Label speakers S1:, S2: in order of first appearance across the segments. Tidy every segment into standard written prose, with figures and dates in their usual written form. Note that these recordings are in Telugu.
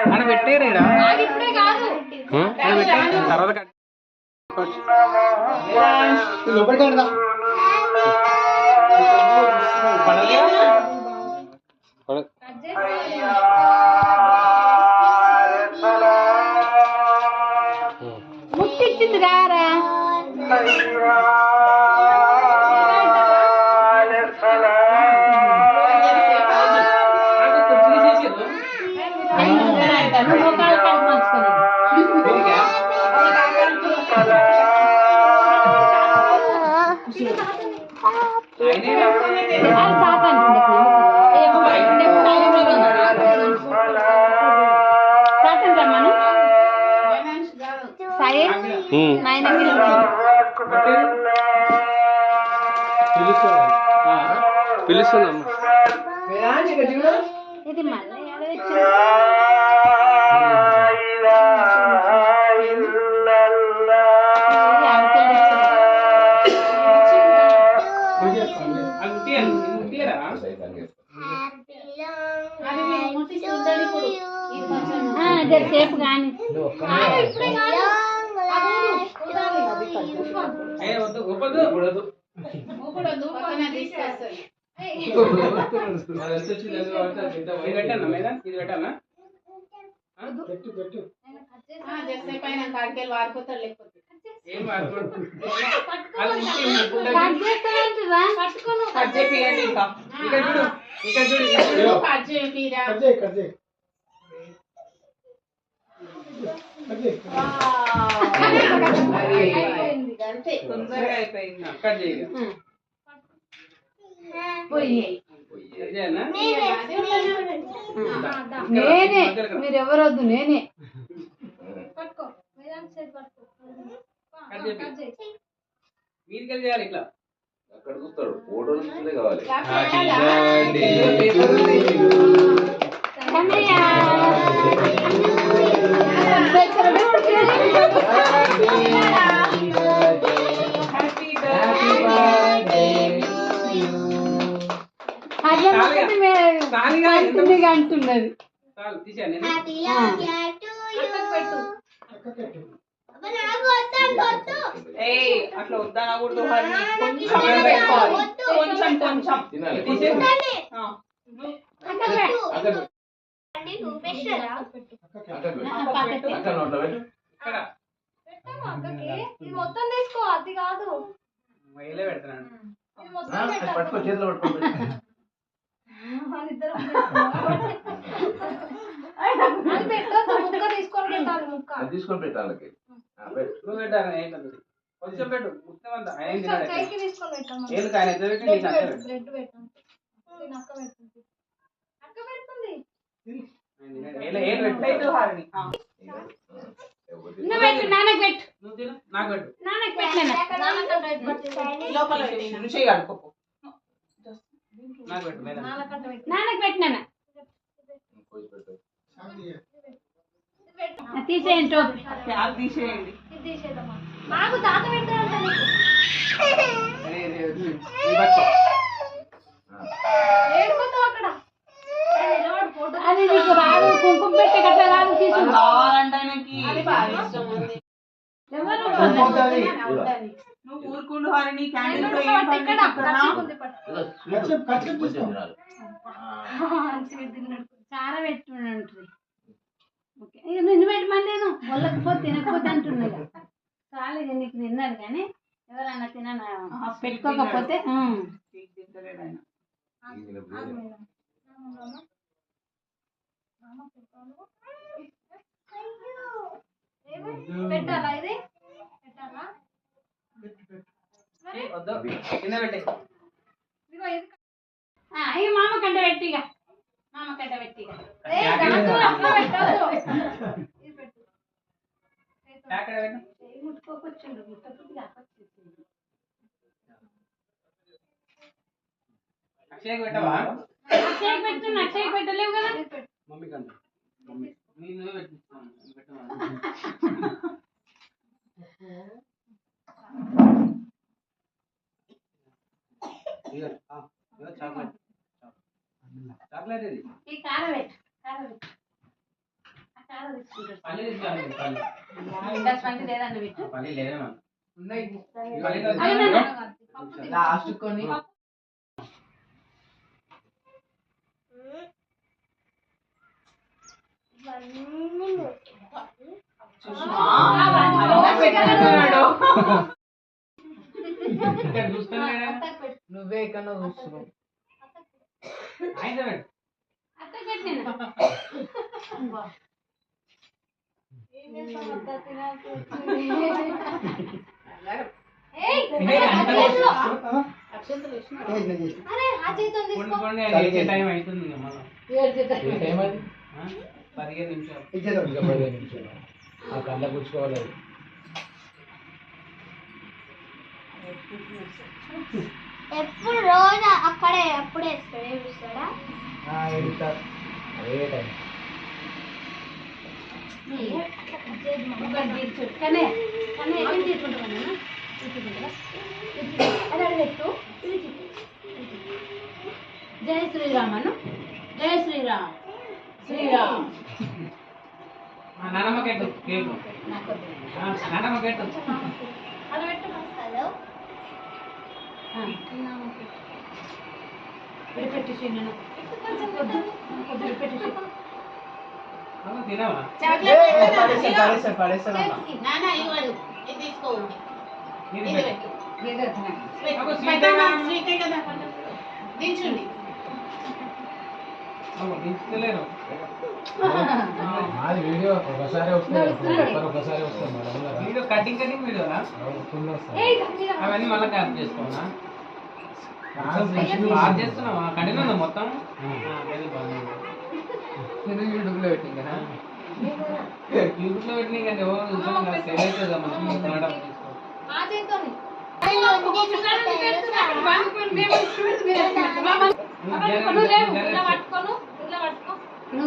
S1: అని పెట్టేరేడా తర్వాత
S2: లోపలికి
S3: ముట్టించింది రారా
S1: పిలుస్తున్నాం
S3: ఇది మళ్ళీ సేపు కానీ
S4: వారిపోతాడు లేకపోతే
S1: తొందరగా అయిపోయింది కట్ చేయ
S3: నేనే మీరెవరొద్దు నేనే
S1: మీదికెళ్ళి చేయాలి ఇట్లా
S5: అక్కడ చూస్తాడు ఫోటోలు చూస్తే కావాలి
S3: అంటున్నది
S4: అట్లా వద్దనకూడదు కొంచెం కొంచెం
S6: మొత్తం తీసుకో అది కాదు
S5: పట్టుకో చేతిలో పట్టుకో తీసుకొని పెట్టాలి
S1: కొంచెం పెట్టు మొత్తం అంతా ఆయన
S3: తీసేయండి
S4: తీసేయండి
S6: నాకు తాత పెట్టాలంటే అక్కడ
S3: అది నీకు రాదు కుంకుమ పెట్టే కట్ట రాదు తీసుకు
S4: కావాలంటే నువ్వు ఊరుకుండు హరిని క్యాండిల్
S3: చాలా పెట్టుకుంటుంది ఇక నిన్ను పెట్టమలేదు వాళ్ళకపోతే తినకపోతే అంటున్నాడు చాలు ఇక నీకు తిన్నాడు కానీ ఎవరన్నా పెట్టుకోకపోతే
S6: పెట్టాలా ఇది పెట్టాలా
S3: ఇక మామ కంట పెట్టిగా మామ కంట పెట్టిగా ముట్టుకోకొచ్చిండు ముట్టుకుంటే
S1: అక్షయ్ పెట్టవా
S3: అక్షయ్ పెట్టున్నా అక్షయ్ పెట్టలేవు కదా
S1: మమ్మీ కంట నేను పెట్టిస్తాను పెట్టవా చాక్లెట్ చాక్లెట్ ఇది
S3: ఈ కార పెట్టు ఆ కార తీసుకుంటాడు
S1: పల్లి తీసుకోవాలి పల్లి
S3: ఇంకా స్పంది లేదండి పెట్టు
S1: పల్లి లేదేమో ఉన్నాయి
S2: లాస్ట్ కొని
S1: ఇక్కడ చూస్తున్నాడా
S2: నువ్వే ఎక్కడో చూస్తున్నావు.
S1: ఆయన పెట్టు
S3: అత్త పెట్టిన అక్షంతలు వేసిన
S6: అరే ఆ చేతితో
S1: కొన్ని
S6: తీసుకో
S1: కొన్ని ఇచ్చే టైం అవుతుంది ఇక మనం
S2: ఏ టైం అది?
S1: 15 నిమిషాలు
S2: ఇంకా 15 నిమిషాలు. ఆ కళ్ళ కూర్చోవాలి.
S6: ఎప్పుడు రోజు అక్కడే అప్పుడే స్ప్రే చూస్తాడా
S2: ఎడుతారు అదే టైం.
S3: కానీ కానీ ఎక్కడ తీసుకుంటామన్నా తీసుకుంటారా అది అడగట్టు జై శ్రీరామ్ అను జై శ్రీరామ్ శ్రీరామ్
S1: నానమ్మ కెట్టు కేకు
S3: నాకు
S1: నానమ్మ కెట్టు
S6: అది పెట్టు హలో
S3: విడిపెట్టేసి నేను విడిపెట్టేసి
S1: తినవా
S2: పడేస్తా
S3: నానా ఇవ్వడు ఇది తీసుకోండి
S1: ఇది
S3: ఇది
S1: పెట్టు.
S3: పెట్టు
S1: అగో స్వీట్
S3: స్వీటే కదా దించండి
S1: దించలేరు
S2: అది వీడియో ఒకసారి వస్తుంది ఒకసారి వస్తుంది మేడం.
S1: వీడియో కటింగ్ వీడియోనా
S2: ఫుల్ వస్తుంది.
S1: అవన్నీ మళ్ళీ క్యాప్ చేసుకోవాలా బాగా చేస్తున్నావా కంటిన్యూ ఉందా మొత్తం వెరీ బాగుంది
S2: యూట్యూబ్లో పెట్టింది కదా.
S1: యూట్యూబ్లో పెట్టినా కానీ ఎవరు చూసాను సేల్ అవుతుంది కదా మనకి కన్నడ తీసుకో
S6: ఆ చేతితోని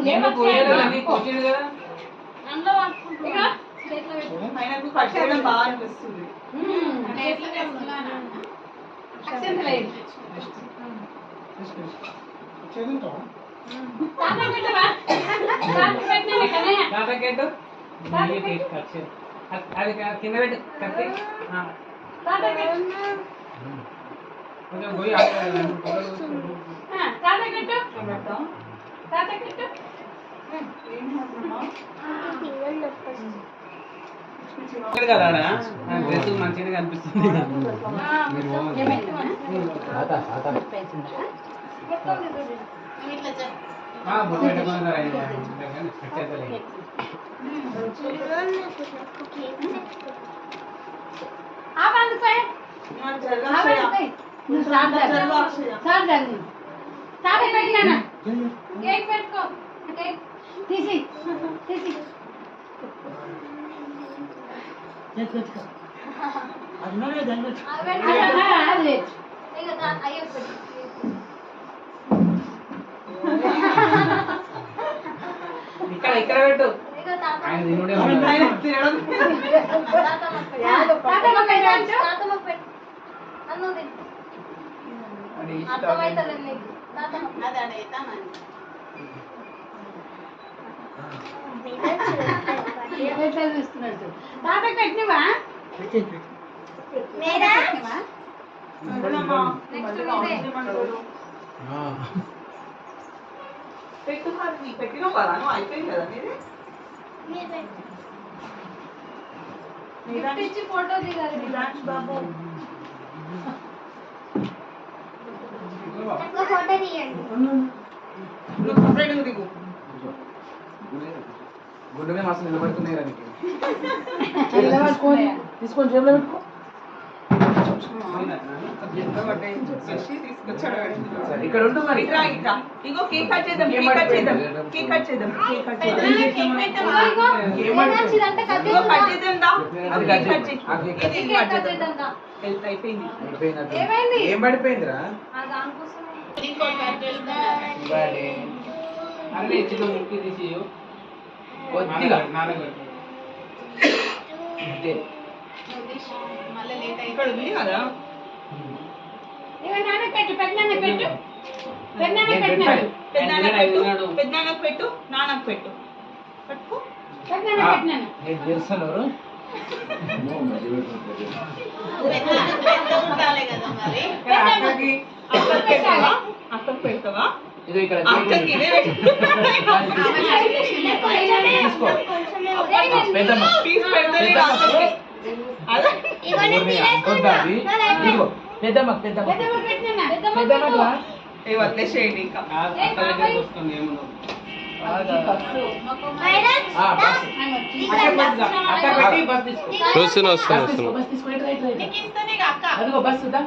S1: నేను పోయేదా నీకు వచ్చింది కదా
S4: ఆయనకు కట్ చేయడం బాగా అనిపిస్తుంది.
S1: తాతకెట్టు అది కింద పెట్టు కత్తి కొంచెం పోయి కదా డ్రెస్ మంచిగా కనిపిస్తుంది బొట్టు పెట్టుకున్నారు
S4: మన జరగాలి
S3: కేక్ పెట్టుకో కేక్ తీసి తీసి అది
S6: అయ్యో
S1: ఇక్కడ ఇక్కడ పెట్టు
S6: ఇక తాత
S1: ఆయన తినుడే
S4: ఆయన తినడం
S6: తాతమ్మ పెట్టు అన్ను తిను అర్థమవుతుంది నీకు తాతమ్మ
S3: అది అడుగుతామని ఎట్లా చూస్తున్నట్టు తాత కట్టినవా
S6: మేరా
S4: పెట్టు హారిని పెట్టినావు కదా నువ్వు అయిపోయింది కదా మీది
S6: ఇచ్చి ఫోటో దిగాలి
S4: నిరాంశ్ బాబు
S6: ఒక ఫోటో తీయండి
S4: నువ్వు సపరేట్గా దిగు
S2: గుడ్డనే మస్తు నిలబడుతున్నాయి రా నీకు.
S3: తీసుకొని జేబులో పెట్టుకో
S4: చెప్పేసి తీసుకొచ్చాడు
S2: సరే, ఇక్కడ ఉండు మరి.
S4: ఇట్రా ఇట్రా ఇగో కేక్ కట్ చేద్దాం కేక్ కట్ చేద్దాం కేక్ కట్ చేద్దాం కేక్ కట్ చేద్దాం
S6: ఇదంతా కట్
S4: ఇగో కట్ చేద్దాం దా
S2: అది
S4: కేక్
S2: కట్
S4: కట్
S2: చేయి.
S4: చేయి
S2: ఆ కేక్
S4: ఇది
S6: కేక్
S4: కట్
S6: కట్
S4: చేద్దాం
S6: చేద్దాం దా.
S4: హెల్త్ అయిపోయింది
S2: అయిపోయినట్టు.
S6: ఏమైంది?
S2: ఏం పడిపోయిందిరా?
S6: ఆ దానికోసమే
S2: ఇవ్వాలి.
S1: అన్నీ ఇచ్చిన ముక్కి తీసి
S2: కొద్దిగా
S1: నాలుగు
S2: అంతే.
S3: మళ్ళీ లేట్
S4: ఇక్కడ ఉంది కదా
S3: అయ్యి పెట్టు పెద్దనాన్న పెట్టు పెద్దనాన్న
S1: నేను
S3: పెట్టినాడు
S1: పెట్టాలి. ఆయన తిన్నాడు.
S4: పెద్దనాన్నకు పెట్టు నాన్నకు పెట్టు పట్టుకో
S3: పెద్దనాన్న పెట్టినాను
S2: నేను చేస్తున్నారు
S4: అక్కకి అక్కకి పెడతావా అక్కకి పెడతావా
S1: ఇదో ఇక్కడ
S4: అక్కకి ఇదే పెట్టు.
S2: తీసుకో పెద్దమ్మ
S4: పీస్ పెడతానే అక్కకి అదే
S2: ఎవరిని అనుకోద్దా అది? ఇదిగో పెద్దమ్మ పెద్దమ్మ
S3: పెద్దమ్మ పెట్టినానా
S2: పెద్దమ్మ
S4: ఇవి వదిలేసేయండి ఇంకా
S1: అక్క దగ్గరికి వస్తుంది ఏమన్నా
S2: బస్ అక్క పెట్టి బస్ తీసుకో
S7: వస్తున్నా
S2: బస్ తీసుకో బస్ తీసుకో ఇటు రైట్ రైట్
S4: నీకు ఇస్తానే అక్క
S2: అదిగో బస్ దా